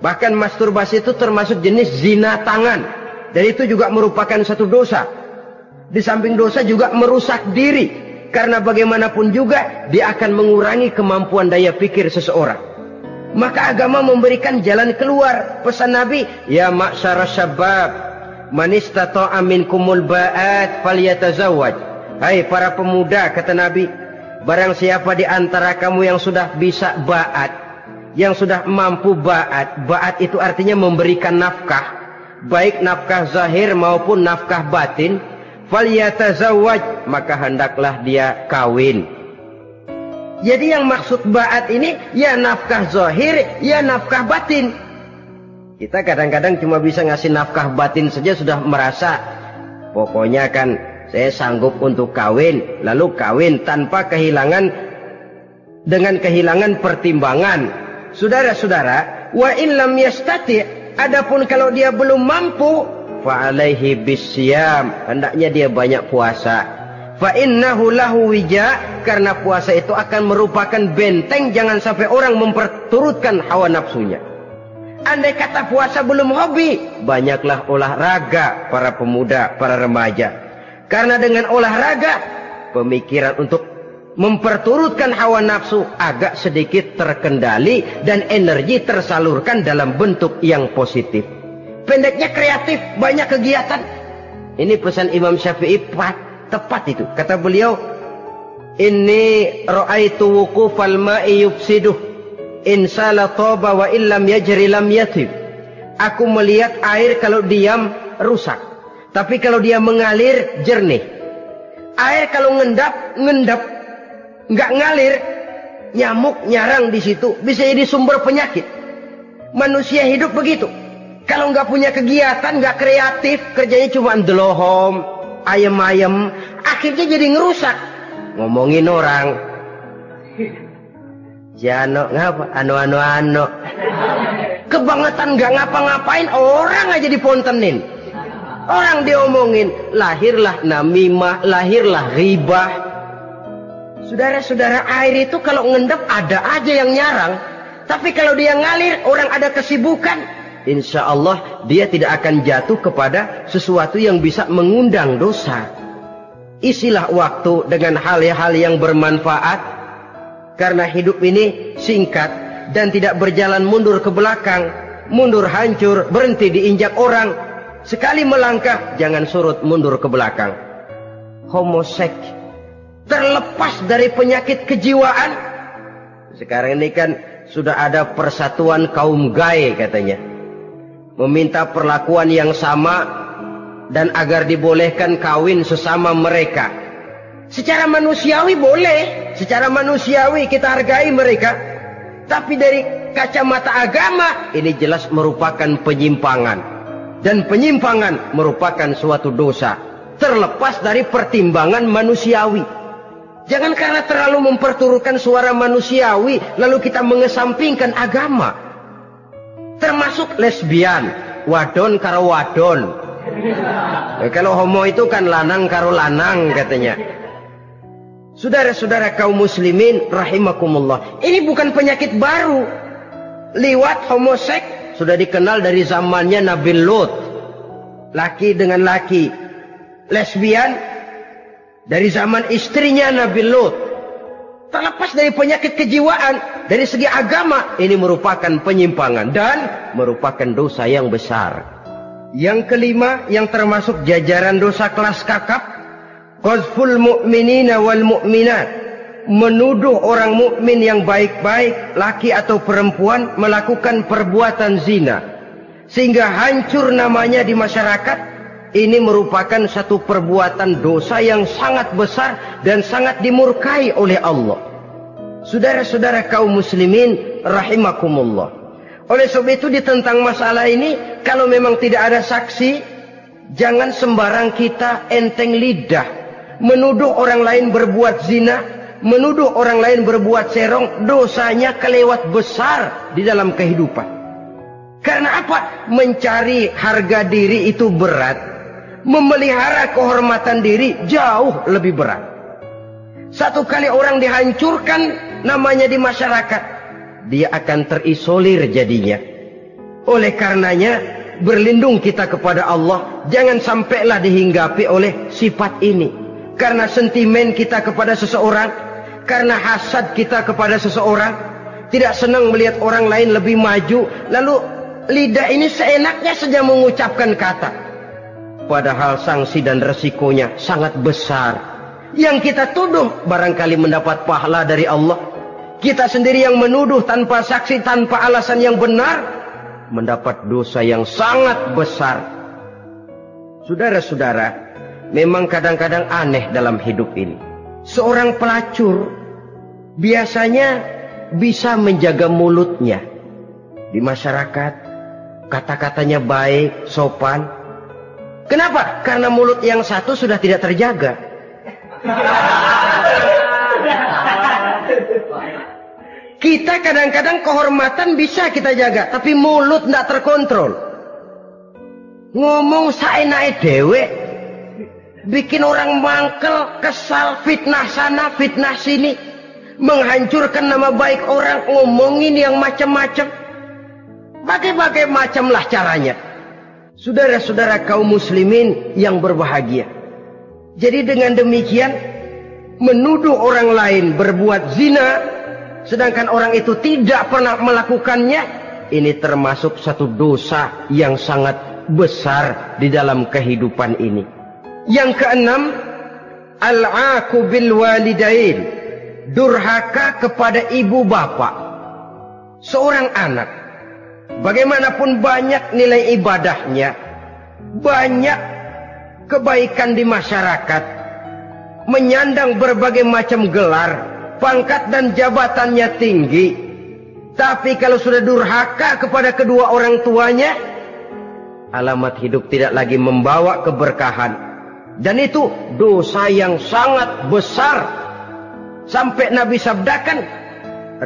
Bahkan masturbasi itu termasuk jenis zina tangan. Dan itu juga merupakan satu dosa. Di samping dosa juga merusak diri. Karena bagaimanapun juga dia akan mengurangi kemampuan daya pikir seseorang. Maka agama memberikan jalan keluar. Pesan Nabi, ya ma'syara syabab, man istata'a minkumul ba'at falyatazawwaj. Hai para pemuda, kata Nabi, barang siapa di antara kamu yang sudah bisa ba'at, yang sudah mampu ba'at. Ba'at itu artinya memberikan nafkah, baik nafkah zahir maupun nafkah batin. Falyatazawwaj, maka hendaklah dia kawin. Jadi yang maksud ba'at ini ya nafkah zahir, ya nafkah batin. Kita kadang-kadang cuma bisa ngasih nafkah batin saja sudah merasa pokoknya kan saya sanggup untuk kawin, lalu kawin tanpa kehilangan, dengan kehilangan pertimbangan. Saudara-saudara, wa in lam yastati', adapun kalau dia belum mampu, fa alaihi bisyam, hendaknya dia banyak puasa. Fa innahu lahu wija, karena puasa itu akan merupakan benteng jangan sampai orang memperturutkan hawa nafsunya. Andai kata puasa belum hobi, banyaklah olahraga para pemuda, para remaja. Karena dengan olahraga, pemikiran untuk memperturutkan hawa nafsu agak sedikit terkendali dan energi tersalurkan dalam bentuk yang positif. Pendeknya kreatif, banyak kegiatan. Ini pesan Imam Syafi'i tepat itu. Kata beliau, inni ra'aitu wuqufal ma'i yufsiduh in sala taba wa illam yajri lam yatib. Aku melihat air kalau diam rusak, tapi kalau dia mengalir jernih. Air kalau ngendap nggak ngalir, nyamuk nyarang di situ, bisa jadi sumber penyakit. Manusia hidup begitu. Kalau nggak punya kegiatan, nggak kreatif, kerjanya cuma ndelohom, ayam-ayam, akhirnya jadi ngerusak. Ngomongin orang, Jano ngapa? Ano. Kebangetan nggak ngapa-ngapain, orang aja dipontenin. Orang diomongin, lahirlah namimah, lahirlah ribah. Saudara-saudara, air itu kalau ngendap ada aja yang nyarang. Tapi kalau dia ngalir, orang ada kesibukan, insya Allah dia tidak akan jatuh kepada sesuatu yang bisa mengundang dosa. Isilah waktu dengan hal-hal yang bermanfaat. Karena hidup ini singkat dan tidak berjalan mundur ke belakang. Mundur hancur, berhenti diinjak orang. Sekali melangkah, jangan surut mundur ke belakang. Homoseks, terlepas dari penyakit kejiwaan. Sekarang ini kan sudah ada persatuan kaum gay katanya. Meminta perlakuan yang sama dan agar dibolehkan kawin sesama mereka. Secara manusiawi boleh, secara manusiawi kita hargai mereka. Tapi dari kacamata agama ini jelas merupakan penyimpangan. Dan penyimpangan merupakan suatu dosa, terlepas dari pertimbangan manusiawi. Jangan karena terlalu memperturutkan suara manusiawi, lalu kita mengesampingkan agama. Termasuk lesbian, wadon karo wadon. Kalau homo itu kan lanang karo lanang katanya. Saudara-saudara kaum muslimin rahimakumullah, ini bukan penyakit baru. Liwat, homoseks sudah dikenal dari zamannya Nabi Lut, laki dengan laki. Lesbian dari zaman istrinya Nabi Lut. Terlepas dari penyakit kejiwaan, dari segi agama ini merupakan penyimpangan dan merupakan dosa yang besar. Yang kelima, yang termasuk jajaran dosa kelas kakap, qazful mu'minina wal mu'minat, menuduh orang mukmin yang baik-baik, laki atau perempuan, melakukan perbuatan zina sehingga hancur namanya di masyarakat. Ini merupakan satu perbuatan dosa yang sangat besar dan sangat dimurkai oleh Allah. Saudara-saudara kaum muslimin rahimakumullah, oleh sebab itu tentang masalah ini, kalau memang tidak ada saksi, jangan sembarang kita enteng lidah menuduh orang lain berbuat zina, menuduh orang lain berbuat serong. Dosanya kelewat besar di dalam kehidupan. Karena apa? Mencari harga diri itu berat, memelihara kehormatan diri jauh lebih berat. Satu kali orang dihancurkan namanya di masyarakat, dia akan terisolir jadinya. Oleh karenanya, berlindung kita kepada Allah, jangan sampailah dihinggapi oleh sifat ini. Karena sentimen kita kepada seseorang, karena hasad kita kepada seseorang, tidak senang melihat orang lain lebih maju, lalu lidah ini seenaknya saja mengucapkan kata. Padahal sanksi dan resikonya sangat besar. Yang kita tuduh barangkali mendapat pahala dari Allah. Kita sendiri yang menuduh tanpa saksi, tanpa alasan yang benar, mendapat dosa yang sangat besar. Saudara-saudara, memang kadang-kadang aneh dalam hidup ini. Seorang pelacur biasanya bisa menjaga mulutnya di masyarakat, kata-katanya baik, sopan. Kenapa? Karena mulut yang satu sudah tidak terjaga. Kita kadang-kadang kehormatan bisa kita jaga, tapi mulut tidak terkontrol. Ngomong saenake dhewe, bikin orang mangkel, kesal, fitnah sana, fitnah sini, menghancurkan nama baik orang, ngomongin yang macam-macam. Bagai-bagai macamlah caranya. Saudara-saudara kaum muslimin yang berbahagia. Jadi dengan demikian, menuduh orang lain berbuat zina, sedangkan orang itu tidak pernah melakukannya, ini termasuk satu dosa yang sangat besar di dalam kehidupan ini. Yang keenam, al-'aqu bil walidain, durhaka kepada ibu bapak. Seorang anak, bagaimanapun banyak nilai ibadahnya, banyak kebaikan di masyarakat, menyandang berbagai macam gelar, pangkat dan jabatannya tinggi, tapi kalau sudah durhaka kepada kedua orang tuanya, alamat hidup tidak lagi membawa keberkahan, dan itu dosa yang sangat besar. Sampai Nabi sabdakan,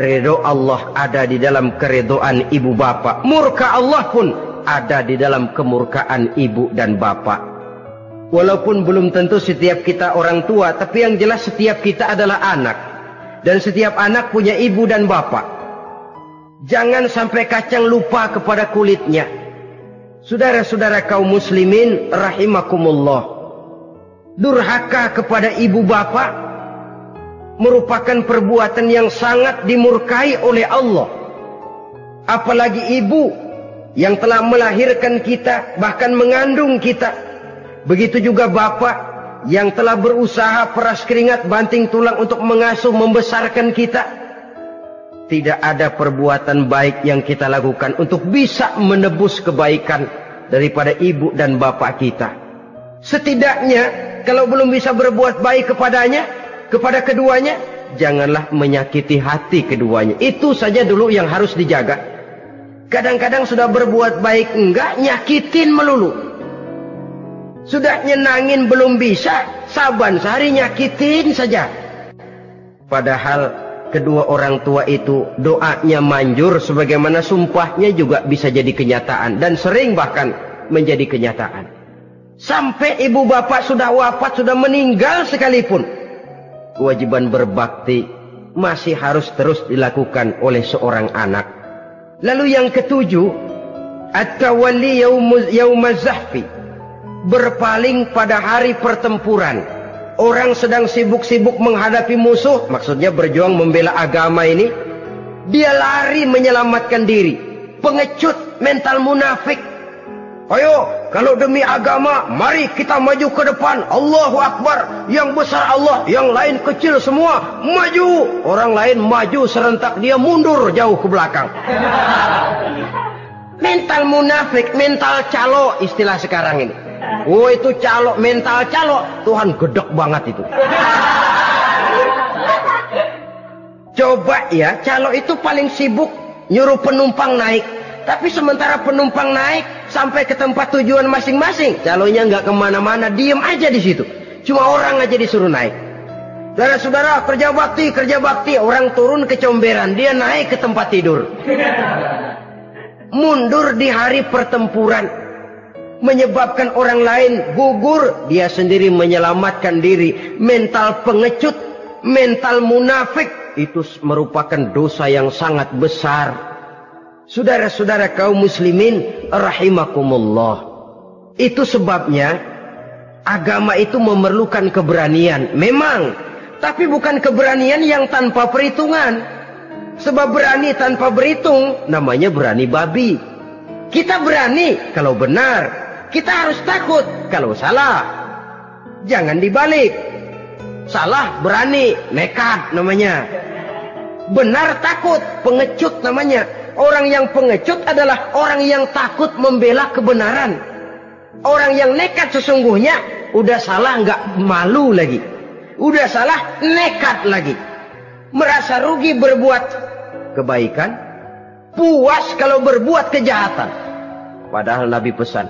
ridho Allah ada di dalam keridhaan ibu bapak, murka Allah pun ada di dalam kemurkaan ibu dan bapak. Walaupun belum tentu setiap kita orang tua, tapi yang jelas setiap kita adalah anak, dan setiap anak punya ibu dan bapak. Jangan sampai kacang lupa kepada kulitnya. Saudara-saudara kaum muslimin rahimakumullah, durhaka kepada ibu bapak merupakan perbuatan yang sangat dimurkai oleh Allah. Apalagi ibu yang telah melahirkan kita, bahkan mengandung kita. Begitu juga bapak yang telah berusaha peras keringat banting tulang untuk mengasuh membesarkan kita. Tidak ada perbuatan baik yang kita lakukan untuk bisa menebus kebaikan daripada ibu dan bapak kita. Setidaknya kalau belum bisa berbuat baik kepadanya, kepada keduanya, janganlah menyakiti hati keduanya. Itu saja dulu yang harus dijaga. Kadang-kadang sudah berbuat baik enggak, nyakitin melulu. Sudah nyenangin belum bisa, saban sehari nyakitin saja. Padahal kedua orang tua itu doanya manjur, sebagaimana sumpahnya juga bisa jadi kenyataan, dan sering bahkan menjadi kenyataan. Sampai ibu bapak sudah wafat, sudah meninggal sekalipun, kewajiban berbakti masih harus terus dilakukan oleh seorang anak. Lalu yang ketujuh, at-tawalli yaumaz zahfi, berpaling pada hari pertempuran. Orang sedang sibuk-sibuk menghadapi musuh, maksudnya berjuang membela agama ini, dia lari menyelamatkan diri. Pengecut, mental munafik. Ayo, kalau demi agama, mari kita maju ke depan. Allahu Akbar. Yang besar Allah, yang lain kecil semua. Maju. Orang lain maju serentak, dia mundur jauh ke belakang. Mental munafik, mental calo istilah sekarang ini. Oh, itu calo, mental calo. Tuhan gedek banget itu. Coba ya, calo itu paling sibuk nyuruh penumpang naik. Tapi sementara penumpang naik sampai ke tempat tujuan masing-masing, calonya nggak kemana-mana, diem aja di situ. Cuma orang aja disuruh naik. Saudara-saudara, kerja bakti. Orang turun ke comberan, dia naik ke tempat tidur. Mundur di hari pertempuran, menyebabkan orang lain gugur, dia sendiri menyelamatkan diri. Mental pengecut, mental munafik, itu merupakan dosa yang sangat besar. Saudara-saudara kaum muslimin rahimakumullah. Itu sebabnya agama itu memerlukan keberanian. Memang, tapi bukan keberanian yang tanpa perhitungan. Sebab berani tanpa berhitung namanya berani babi. Kita berani kalau benar, kita harus takut kalau salah. Jangan dibalik. Salah berani, nekat namanya. Benar takut, pengecut namanya. Orang yang pengecut adalah orang yang takut membela kebenaran. Orang yang nekat sesungguhnya udah salah nggak malu lagi. Udah salah nekat lagi. Merasa rugi berbuat kebaikan, puas kalau berbuat kejahatan. Padahal Nabi pesan,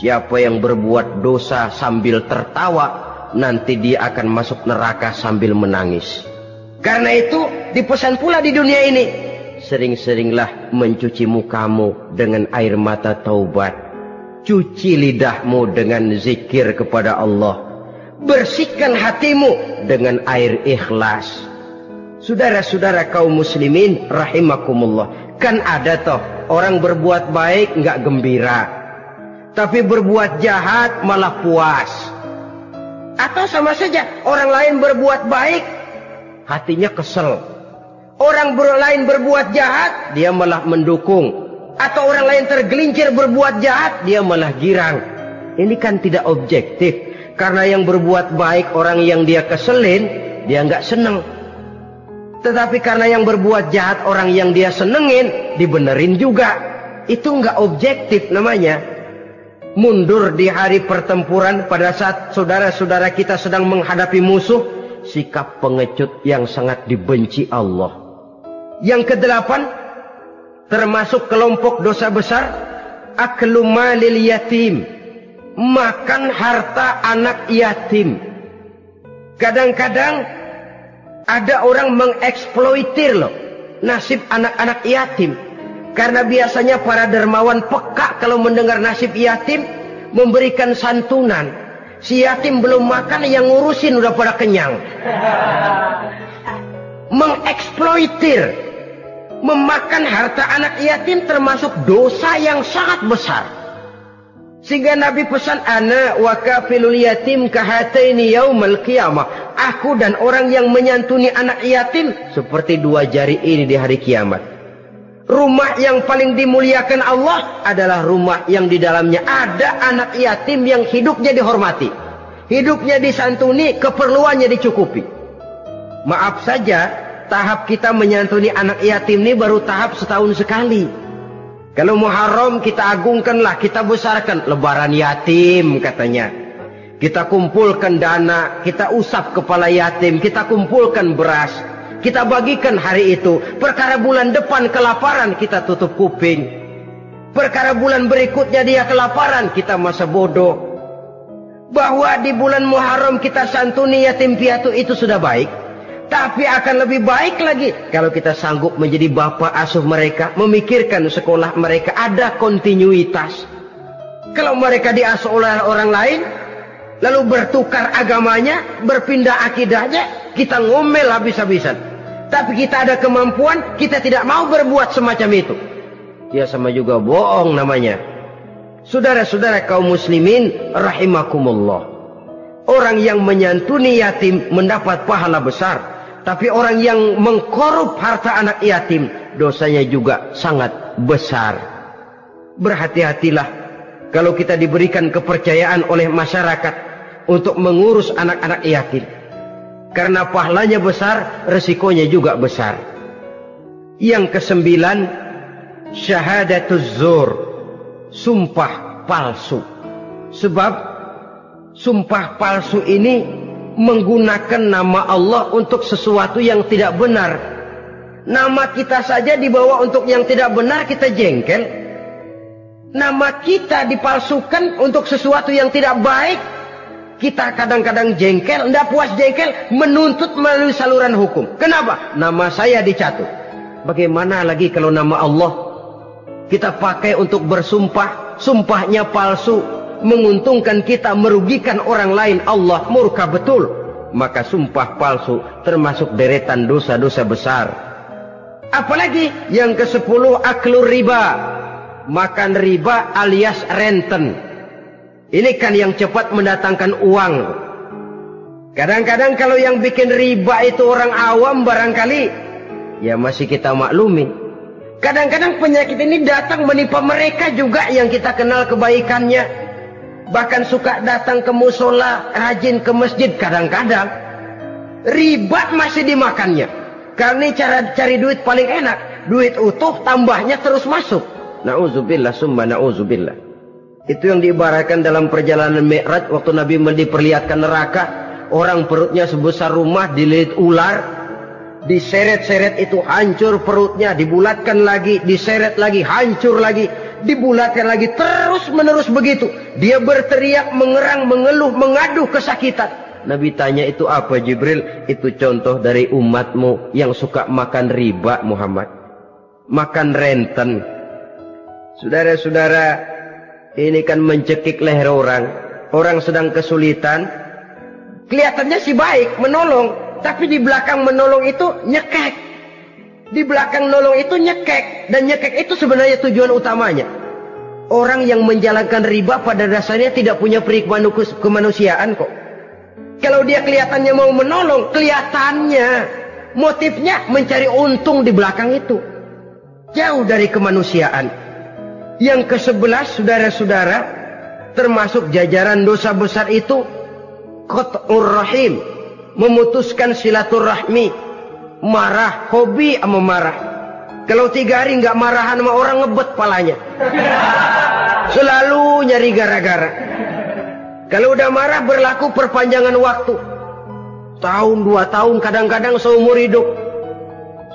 siapa yang berbuat dosa sambil tertawa, nanti dia akan masuk neraka sambil menangis. Karena itu dipesan pula di dunia ini, sering-seringlah mencuci mukamu dengan air mata taubat. Cuci lidahmu dengan zikir kepada Allah. Bersihkan hatimu dengan air ikhlas. Saudara-saudara kaum muslimin rahimakumullah. Kan ada toh orang berbuat baik nggak gembira, tapi berbuat jahat malah puas. Atau sama saja orang lain berbuat baik, hatinya kesel. Orang lain berbuat jahat, dia malah mendukung. Atau orang lain tergelincir berbuat jahat, dia malah girang. Ini kan tidak objektif. Karena yang berbuat baik, orang yang dia keselin, dia nggak seneng. Tetapi karena yang berbuat jahat, orang yang dia senengin, dibenerin juga. Itu nggak objektif namanya. Mundur di hari pertempuran pada saat saudara-saudara kita sedang menghadapi musuh, sikap pengecut yang sangat dibenci Allah. Yang kedelapan, termasuk kelompok dosa besar, aklu malil yatim, makan harta anak yatim. Kadang-kadang ada orang mengeksploitir loh nasib anak-anak yatim. Karena biasanya para dermawan peka kalau mendengar nasib yatim, memberikan santunan. Si yatim belum makan, yang ngurusin udah pada kenyang. Mengeksploitir, memakan harta anak yatim termasuk dosa yang sangat besar. Sehingga Nabi pesan, ana wa kafilul yatim kahataini yaumal qiyamah. Aku dan orang yang menyantuni anak yatim seperti dua jari ini di hari kiamat. Rumah yang paling dimuliakan Allah adalah rumah yang di dalamnya ada anak yatim yang hidupnya dihormati, hidupnya disantuni, keperluannya dicukupi. Maaf saja, tahap kita menyantuni anak yatim ini baru tahap setahun sekali. Kalau Muharram kita agungkanlah, kita besarkan. Lebaran yatim katanya. Kita kumpulkan dana, kita usap kepala yatim, kita kumpulkan beras, kita bagikan hari itu. Perkara bulan depan kelaparan, kita tutup kuping. Perkara bulan berikutnya dia kelaparan, kita masa bodoh. Bahwa di bulan Muharram kita santuni yatim piatu itu sudah baik. Tapi akan lebih baik lagi kalau kita sanggup menjadi bapak asuh mereka, memikirkan sekolah mereka, ada kontinuitas. Kalau mereka diasuh oleh orang lain, lalu bertukar agamanya, berpindah akidahnya, kita ngomel habis-habisan. Tapi kita ada kemampuan, kita tidak mau berbuat semacam itu. Ya sama juga bohong namanya. Saudara-saudara kaum muslimin rahimakumullah. Orang yang menyantuni yatim mendapat pahala besar. Tapi orang yang mengkorup harta anak yatim, dosanya juga sangat besar. Berhati-hatilah kalau kita diberikan kepercayaan oleh masyarakat untuk mengurus anak-anak yatim. Karena pahalanya besar, resikonya juga besar. Yang kesembilan, syahadatuz zur, sumpah palsu. Sebab sumpah palsu ini menggunakan nama Allah untuk sesuatu yang tidak benar. Nama kita saja dibawa untuk yang tidak benar, kita jengkel. Nama kita dipalsukan untuk sesuatu yang tidak baik, kita kadang-kadang jengkel. Tidak puas jengkel, menuntut melalui saluran hukum. Kenapa? Nama saya dicatut. Bagaimana lagi kalau nama Allah kita pakai untuk bersumpah, sumpahnya palsu, menguntungkan kita, merugikan orang lain, Allah murka betul. Maka sumpah palsu termasuk deretan dosa-dosa besar. Apalagi yang ke-10, aklur riba, makan riba alias renten. Ini kan yang cepat mendatangkan uang. Kadang-kadang kalau yang bikin riba itu orang awam barangkali, ya masih kita maklumi. Kadang-kadang penyakit ini datang menimpa mereka juga yang kita kenal kebaikannya. Bahkan suka datang ke musola, rajin ke masjid kadang-kadang. Riba masih dimakannya. Karena cara cari duit paling enak. Duit utuh, tambahnya terus masuk. Na'udzubillah summa na'udzubillah. Itu yang diibaratkan dalam perjalanan Mi'raj waktu Nabi diperlihatkan neraka. Orang perutnya sebesar rumah dililit ular. Diseret-seret itu hancur perutnya, dibulatkan lagi, diseret lagi, hancur lagi, dibulatkan lagi, terus menerus begitu. Dia berteriak, mengerang, mengeluh, mengaduh kesakitan. Nabi tanya, itu apa Jibril? Itu contoh dari umatmu yang suka makan riba Muhammad. Makan renten. Saudara-saudara, ini kan mencekik leher orang. Orang sedang kesulitan. Kelihatannya sih baik, menolong. Tapi di belakang menolong itu nyekek. Di belakang nolong itu nyekek. Dan nyekek itu sebenarnya tujuan utamanya. Orang yang menjalankan riba pada dasarnya tidak punya peri kemanusiaan kok. Kalau dia kelihatannya mau menolong, kelihatannya motifnya mencari untung di belakang itu. Jauh dari kemanusiaan. Yang ke-11, saudara-saudara, termasuk jajaran dosa besar itu qat'ur rahim, memutuskan silaturahmi. Marah, hobi sama marah. Kalau 3 hari nggak marahan sama orang, ngebet palanya. Selalu nyari gara-gara. Kalau udah marah berlaku perpanjangan waktu. Tahun, 2 tahun, kadang-kadang seumur hidup.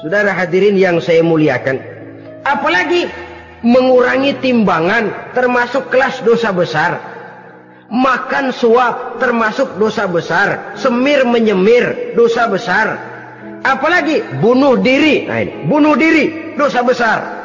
Saudara hadirin yang saya muliakan. Apalagi mengurangi timbangan termasuk kelas dosa besar. Makan suap termasuk dosa besar. Semir menyemir dosa besar. Apalagi bunuh diri. Nah ini, bunuh diri dosa besar.